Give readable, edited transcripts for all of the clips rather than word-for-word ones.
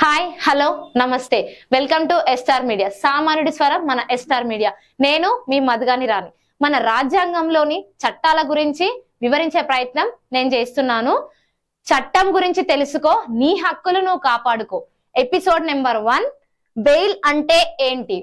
hi hello నమస్తే welcome to ఎస్టార్ media సామాన్యుడి స్వరం మన ఎస్టార్ మీడియా నేను మీ మధుగాని రాణి మన రాజ్యాంగంలోని చట్టాల గురించి వివరించే ప్రయత్నం నేను చేస్తున్నాను చట్టం గురించి తెలుసుకో నీ హక్కులు నువ్వు కాపాడుకో ఎపిసోడ్ నెంబర్ 1 బెయిల్ అంటే ఏంటి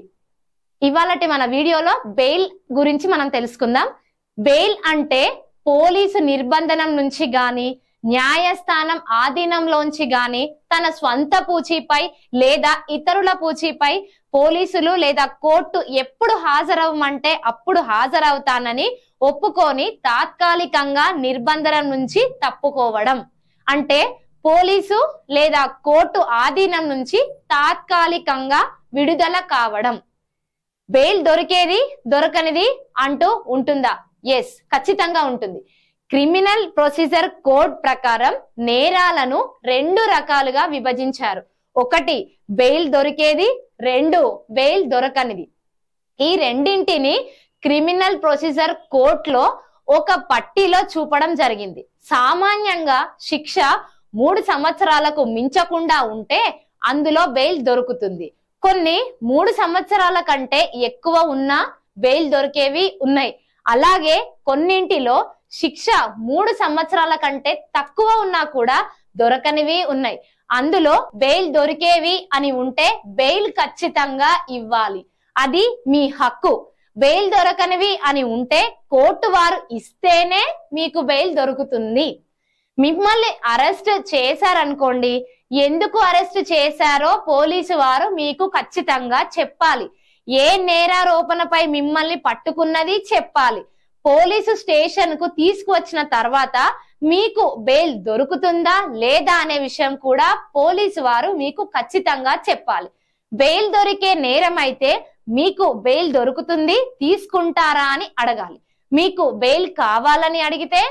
ఇవాళటి మన వీడియోలో బెయిల్ గురించి మనం తెలుసుకుందాం బెయిల్ అంటే పోలీసు నిర్బంధనం నుంచి గాని న్యాయస్థానం ఆధీనంలోంచి గాని తన స్వంత పూచీపై లేదా ఇతరుల పూచీపై పోలీసులు లేదా కోర్టు ఎప్పుడు హాజరవ్వమంటే అప్పుడు హాజరవుతానని ఒప్పుకొని తాత్కాలికంగా నిర్బంధనం నుంచి తప్పుకోవడం అంటే పోలీసు లేదా కోర్టు ఆధీనం నుంచి తాత్కాలికంగా విడుదల కావడం బెయిల్ దొరికేది దొరకనిది అంటూ ఉంటుందా ఎస్ ఖచ్చితంగా ఉంటుంది క్రిమినల్ ప్రొసీజర్ కోడ్ ప్రకారం నేరాలను 2 రకాలుగా విభజించారు ఒకటి బెయిల్ దొరికేది 2 బెయిల్ దొరకనిది ఈ రెండింటిని క్రిమినల్ ప్రొసీజర్ కోడ్ లో ఒక పట్టీలో చూపడం జరిగింది సామాన్యంగా శిక్ష 3 సంవత్సరాలకు మించకుండా ఉంటే అందులో బెయిల్ దొరుకుతుంది కొన్ని 3 సంవత్సరాల కంటే ఎక్కువ ఉన్న బెయిల్ దొరికేవి ఉన్నాయి అలాగే కొన్నింటిలో శిక్ష 3 సంవత్సరాల కంటే తక్కువ ఉన్నా కూడా దొరకనివి ఉన్నాయి అందులో బెయిల్ దొరికేవి అని ఉంటే బెయిల్ ఖచ్చితంగా ఇవ్వాలి అది మీ హక్కు బెయిల్ దొరకనివి అని ఉంటే కోర్టు వారు ఇస్తేనే మీకు బెయిల్ దొరుకుతుంది మిమ్మల్ని అరెస్ట్ చేశారనుకోండి ఎందుకు అరెస్ట్ చేశారో పోలీసు వారు మీకు ఖచ్చితంగా చెప్పాలి ఏ నేరారోపణపై మిమ్మల్ని పట్టుకున్నది చెప్పాలి పోలీసు స్టేషన్ కు తీసుకువచ్చిన తర్వాత మీకు బెయిల్ దొరుకుతుందా లేదా అనే విషయం కూడా పోలీసు వారు మీకు ఖచ్చితంగా చెప్పాలి బెయిల్ దొరికే నేరం అయితే మీకు బెయిల్ దొరుకుతుంది తీసుకుంటారా అని అడగాలి మీకు బెయిల్ కావాలని అడిగితే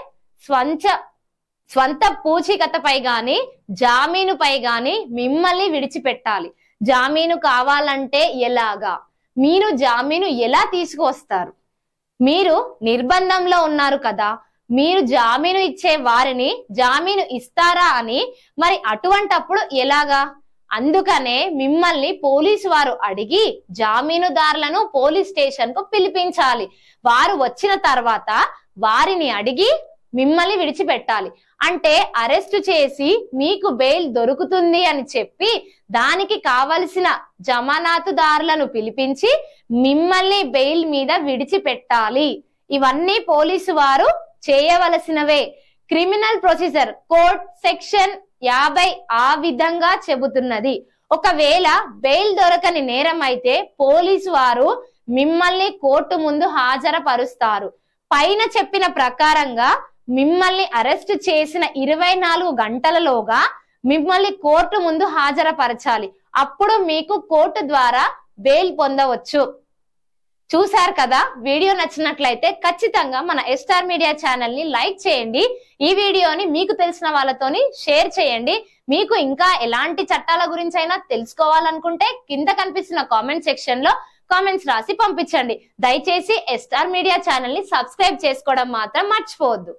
స్వంత పూచీకతపై గాని జామీనుపై గాని మిమ్మల్ని విడిచిపెట్టాలి జామీను కావాలంటే ఎలాగా మీరు జామీను ఎలా తీసుకువస్తారు మీరు నిర్బంధంలో ఉన్నారు కదా మీరు జామీను ఇచ్చే వారిని జామీను ఇస్తారా అని మరి అటువంటప్పుడు ఎలాగా అందుకనే మిమ్మల్ని పోలీసు వారు అడిగి జామీనుదారులను పోలీస్ స్టేషన్ కు పిలిపించాలి వారు వచ్చిన తర్వాత వారిని అడిగి మిమ్మల్ని విడిచిపెట్టాలి అంటే అరెస్టు చేసి మీకు బెయిల్ దొరుకుతుంది అని చెప్పి దానికి కావలసిన జమానతుదారులను పిలిపించి మిమ్మల్ని బెయిల్ మీద విడిచిపెట్టాలి ఇవన్నీ పోలీసు వారు చేయవలసినవే క్రిమినల్ ప్రొసీజర్ కోడ్ సెక్షన్ 50 ఆ విధంగా చెబుతున్నది ఒకవేళ బెయిల్ దొరకని నేరం అయితే పోలీసు వారు మిమ్మల్ని కోర్టు ముందు హాజరుపరుస్తారు పైన చెప్పిన ప్రకారంగా మిమ్మల్ని అరెస్ట్ చేసిన 24 గంటలలోగా మిమ్మల్ని కోర్టు ముందు హాజరుపరచాలి అప్పుడు మీకు కోర్టు ద్వారా బెయిల్ పొందవచ్చు చూశారు కదా వీడియో నచ్చినట్లయితే ఖచ్చితంగా మన ఎస్టార్ మీడియా ఛానల్ ని లైక్ చేయండి ఈ వీడియోని మీకు తెలిసిన వాళ్ళతోని షేర్ చేయండి మీకు ఇంకా ఎలాంటి చట్టాల గురించి అయినా తెలుసుకోవాలనుకుంటే కింద కనిపిస్తున్న కామెంట్ సెక్షన్ లో కామెంట్స్ రాసి పంపించండి దయచేసి ఎస్టార్ మీడియా ఛానల్ ని సబ్స్క్రైబ్ చేసుకోవడం మాత్రం మర్చిపోవద్దు